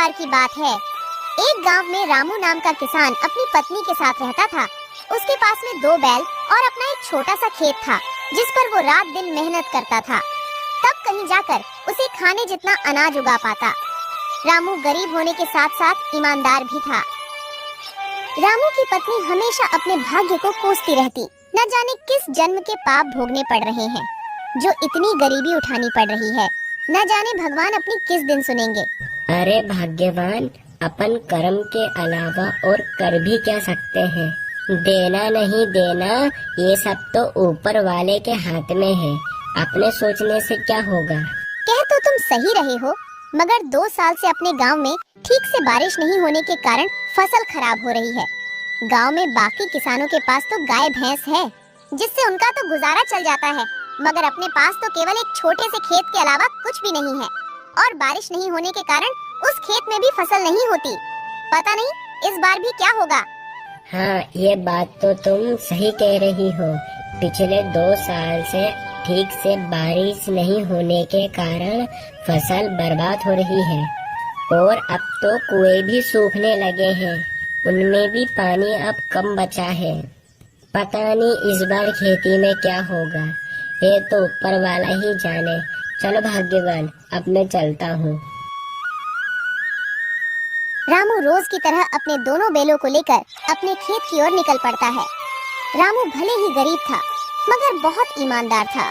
बार की बात है। एक गांव में रामू नाम का किसान अपनी पत्नी के साथ रहता था। उसके पास में 2 बैल और अपना एक छोटा सा खेत था, जिस पर वो रात दिन मेहनत करता था। तब कहीं जाकर उसे खाने जितना अनाज उगा पाता। रामू गरीब होने के साथ साथ ईमानदार भी था। रामू की पत्नी हमेशा अपने भाग्य को कोसती रहती। न जाने किस जन्म के पाप भोगने पड़ रहे हैं, जो इतनी गरीबी उठानी पड़ रही है। न जाने भगवान अपनी किस दिन सुनेंगे। अरे भाग्यवान, अपन कर्म के अलावा और कर भी क्या सकते हैं। देना नहीं देना ये सब तो ऊपर वाले के हाथ में है। अपने सोचने से क्या होगा। कह तो तुम सही रहे हो, मगर 2 साल से अपने गांव में ठीक से बारिश नहीं होने के कारण फसल खराब हो रही है। गांव में बाकी किसानों के पास तो गाय भैंस है, जिससे उनका तो गुजारा चल जाता है, मगर अपने पास तो केवल एक छोटे से खेत के अलावा कुछ भी नहीं है। और बारिश नहीं होने के कारण उस खेत में भी फसल नहीं होती। पता नहीं इस बार भी क्या होगा। हाँ, ये बात तो तुम सही कह रही हो। पिछले 2 साल से ठीक से बारिश नहीं होने के कारण फसल बर्बाद हो रही है। और अब तो कुएं भी सूखने लगे हैं, उनमें भी पानी अब कम बचा है। पता नहीं इस बार खेती में क्या होगा, ये तो ऊपर वाला ही जाने। चलो भाग्यवान, अब मैं चलता हूँ। रामू रोज की तरह अपने दोनों बैलों को लेकर अपने खेत की ओर निकल पड़ता है। रामू भले ही गरीब था, मगर बहुत ईमानदार था।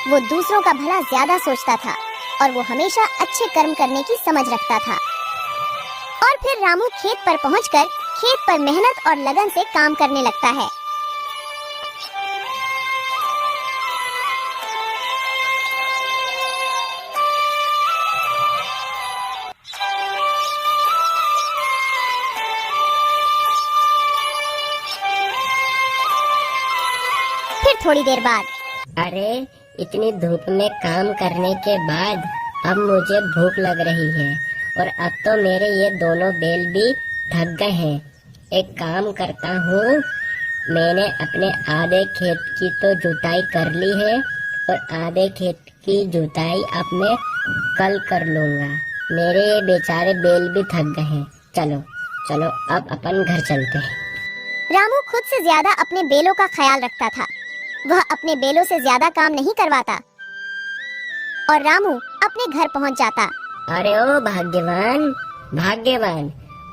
वो दूसरों का भला ज्यादा सोचता था और वो हमेशा अच्छे कर्म करने की समझ रखता था। और फिर रामू खेत पर पहुंचकर खेत पर मेहनत और लगन से काम करने लगता है। फिर थोड़ी देर बाद, अरे इतनी धूप में काम करने के बाद अब मुझे भूख लग रही है और अब तो मेरे ये दोनों बैल भी थक गए हैं। एक काम करता हूँ, मैंने अपने आधे खेत की तो जुताई कर ली है और आधे खेत की जुताई अब मैं कल कर लूँगा। मेरे ये बेचारे बैल भी थक गए हैं। चलो चलो अब अपन घर चलते हैं। रामू खुद से ज्यादा अपने बैलों का ख्याल रखता था। वह अपने बैलों से ज्यादा काम नहीं करवाता और रामू अपने घर पहुंच जाता। अरे ओ भाग्यवान, भाग्यवान,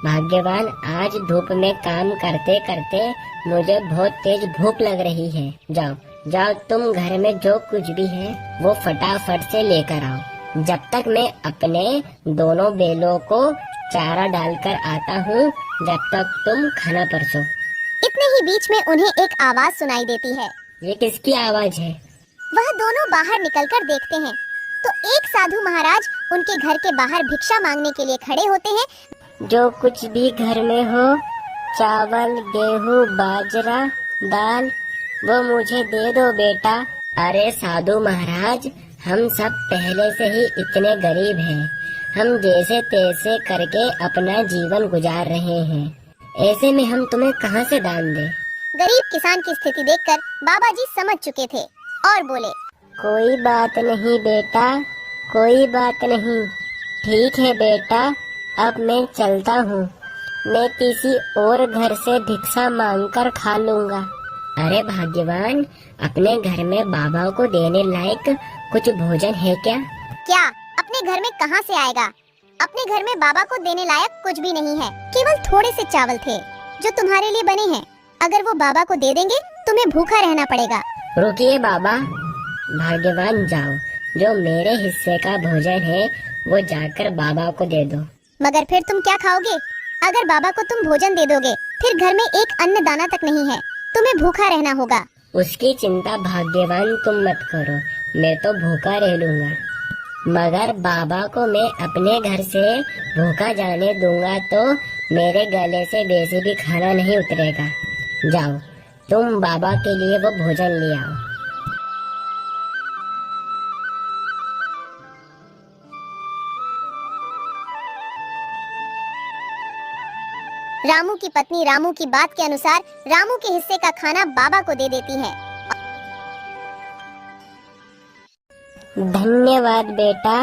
भाग्यवान, आज धूप में काम करते करते मुझे बहुत तेज भूख लग रही है। जाओ जाओ, तुम घर में जो कुछ भी है वो फटाफट से लेकर आओ। जब तक मैं अपने दोनों बैलों को चारा डालकर आता हूँ, जब तक तुम खाना परसो। इतने ही बीच में उन्हें एक आवाज सुनाई देती है। ये किसकी आवाज है? वह दोनों बाहर निकलकर देखते हैं तो एक साधु महाराज उनके घर के बाहर भिक्षा मांगने के लिए खड़े होते हैं। जो कुछ भी घर में हो, चावल, गेहूँ, बाजरा, दाल, वो मुझे दे दो बेटा। अरे साधु महाराज, हम सब पहले से ही इतने गरीब हैं। हम जैसे तैसे करके अपना जीवन गुजार रहे हैं। ऐसे में हम तुम्हें कहाँ से दान दें? गरीब किसान की स्थिति देखकर बाबा जी समझ चुके थे और बोले, कोई बात नहीं बेटा, कोई बात नहीं। ठीक है बेटा, अब मैं चलता हूँ। मैं किसी और घर से भिक्षा मांगकर खा लूँगा। अरे भाग्यवान, अपने घर में बाबा को देने लायक कुछ भोजन है क्या? क्या अपने घर में कहाँ से आएगा? अपने घर में बाबा को देने लायक कुछ भी नहीं है। केवल थोड़े से चावल थे जो तुम्हारे लिए बने हैं। अगर वो बाबा को दे देंगे तुम्हें भूखा रहना पड़ेगा। रुकिए बाबा, भाग्यवान जाओ, जो मेरे हिस्से का भोजन है वो जाकर बाबा को दे दो। मगर फिर तुम क्या खाओगे? अगर बाबा को तुम भोजन दे दोगे फिर घर में एक अन्न दाना तक नहीं है, तुम्हें भूखा रहना होगा। उसकी चिंता भाग्यवान तुम मत करो, मैं तो भूखा रह लूँगा। मगर बाबा को मैं अपने घर से भूखा जाने दूंगा तो मेरे गले से वैसे भी खाना नहीं उतरेगा। जाओ, तुम बाबा के लिए वो भोजन ले आओ। रामू की पत्नी रामू की बात के अनुसार रामू के हिस्से का खाना बाबा को दे देती है। धन्यवाद बेटा,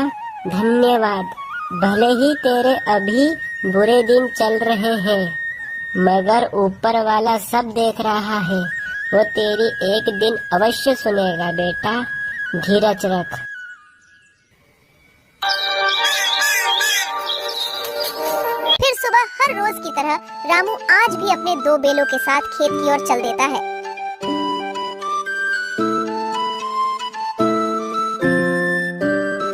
धन्यवाद। भले ही तेरे अभी बुरे दिन चल रहे हैं, मगर ऊपर वाला सब देख रहा है। वो तेरी एक दिन अवश्य सुनेगा बेटा, धीरज रख। फिर सुबह हर रोज की तरह रामू आज भी अपने 2 बैलों के साथ खेत की ओर चल देता है।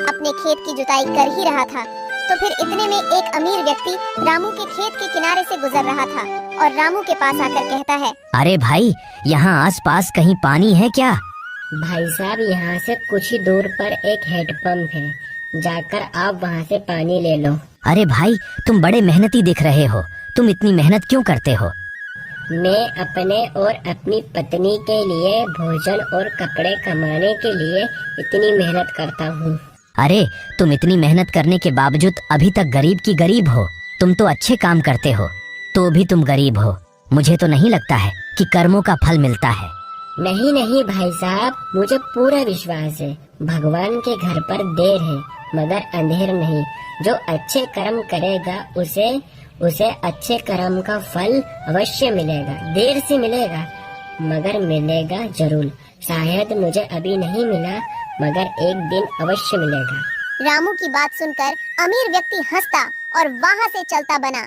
अपने खेत की जुताई कर ही रहा था तो फिर इतने में एक अमीर व्यक्ति रामू के खेत के किनारे से गुजर रहा था और रामू के पास आकर कहता है, अरे भाई, यहाँ आसपास कहीं पानी है क्या? भाई साहब, यहाँ से कुछ ही दूर पर एक हैंडपंप है, जाकर आप वहाँ से पानी ले लो। अरे भाई, तुम बड़े मेहनती दिख रहे हो, तुम इतनी मेहनत क्यों करते हो? मैं अपने और अपनी पत्नी के लिए भोजन और कपड़े कमाने के लिए इतनी मेहनत करता हूँ। अरे, तुम इतनी मेहनत करने के बावजूद अभी तक गरीब की गरीब हो। तुम तो अच्छे काम करते हो, तो भी तुम गरीब हो। मुझे तो नहीं लगता है कि कर्मों का फल मिलता है। नहीं नहीं भाई साहब, मुझे पूरा विश्वास है। भगवान के घर पर देर है मगर अंधेर नहीं। जो अच्छे कर्म करेगा उसे अच्छे कर्म का फल अवश्य मिलेगा। देर से मिलेगा मगर मिलेगा जरूर। शायद मुझे अभी नहीं मिला मगर एक दिन अवश्य मिलेगा। रामू की बात सुनकर अमीर व्यक्ति हंसता और वहाँ से चलता बना।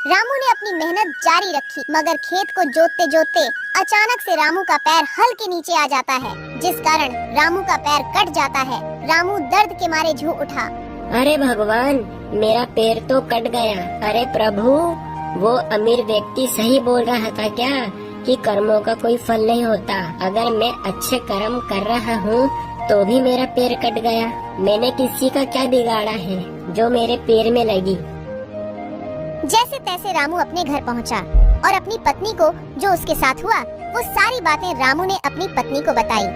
रामू ने अपनी मेहनत जारी रखी मगर खेत को जोतते जोतते अचानक से रामू का पैर हल के नीचे आ जाता है, जिस कारण रामू का पैर कट जाता है। रामू दर्द के मारे झूम उठा। अरे भगवान, मेरा पैर तो कट गया। अरे प्रभु, वो अमीर व्यक्ति सही बोल रहा था क्या कि कर्मों का कोई फल नहीं होता? अगर मैं अच्छे कर्म कर रहा हूँ तो भी मेरा पैर कट गया। मैंने किसी का क्या बिगाड़ा है जो मेरे पैर में लगी? जैसे तैसे रामू अपने घर पहुंचा और अपनी पत्नी को जो उसके साथ हुआ वो सारी बातें रामू ने अपनी पत्नी को बताई।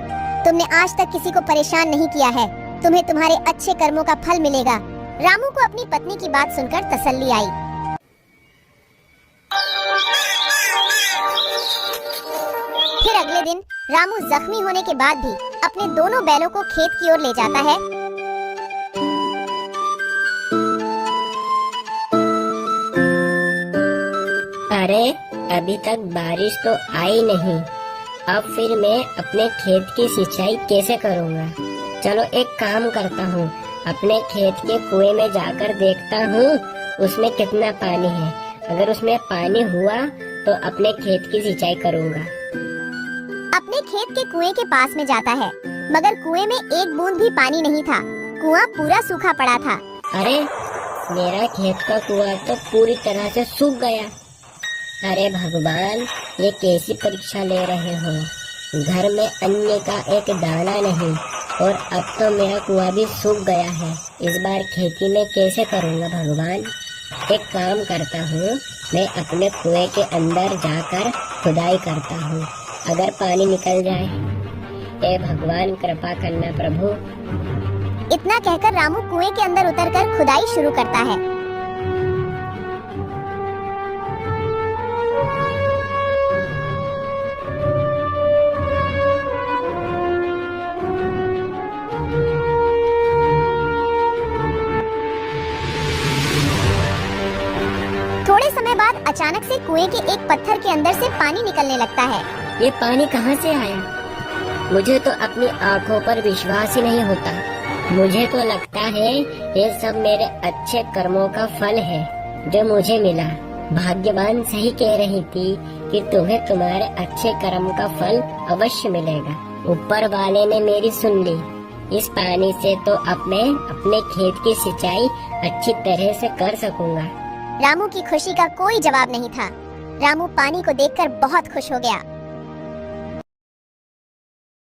तुमने आज तक किसी को परेशान नहीं किया है, तुम्हें तुम्हारे अच्छे कर्मों का फल मिलेगा। रामू को अपनी पत्नी की बात सुनकर तसल्ली आई। फिर अगले दिन रामू जख्मी होने के बाद भी अपने दोनों बैलों को खेत की ओर ले जाता है। अरे अभी तक बारिश तो आई नहीं, अब फिर मैं अपने खेत की सिंचाई कैसे करूँगा? चलो एक काम करता हूँ, अपने खेत के कुएं में जाकर देखता हूँ उसमें कितना पानी है। अगर उसमें पानी हुआ तो अपने खेत की सिंचाई करूँगा। अपने खेत के कुएं के पास में जाता है मगर कुएं में एक बूंद भी पानी नहीं था। कुआं पूरा सूखा पड़ा था। अरे मेरा खेत का कुआं तो पूरी तरह से सूख गया। अरे भगवान, ये कैसी परीक्षा ले रहे हो? घर में अन्न का एक दाना नहीं और अब तो मेरा कुआं भी सूख गया है। इस बार खेती में कैसे करूँगा भगवान? एक काम करता हूँ, मैं अपने कुएं के अंदर जाकर खुदाई करता हूँ। अगर पानी निकल जाए, ए भगवान कृपा करना प्रभु। इतना कहकर रामू कुएं के अंदर उतरकर खुदाई शुरू करता है। थोड़े समय बाद अचानक से कुएं के एक पत्थर के अंदर से पानी निकलने लगता है। ये पानी कहाँ से आया? मुझे तो अपनी आंखों पर विश्वास ही नहीं होता। मुझे तो लगता है ये सब मेरे अच्छे कर्मों का फल है जो मुझे मिला। भाग्यवान सही कह रही थी कि तुम्हें तुम्हारे अच्छे कर्म का फल अवश्य मिलेगा। ऊपर वाले ने मेरी सुन ली। इस पानी से तो अब मैं अपने खेत की सिंचाई अच्छी तरह से कर सकूंगा। रामू की खुशी का कोई जवाब नहीं था। रामू पानी को देखकर बहुत खुश हो गया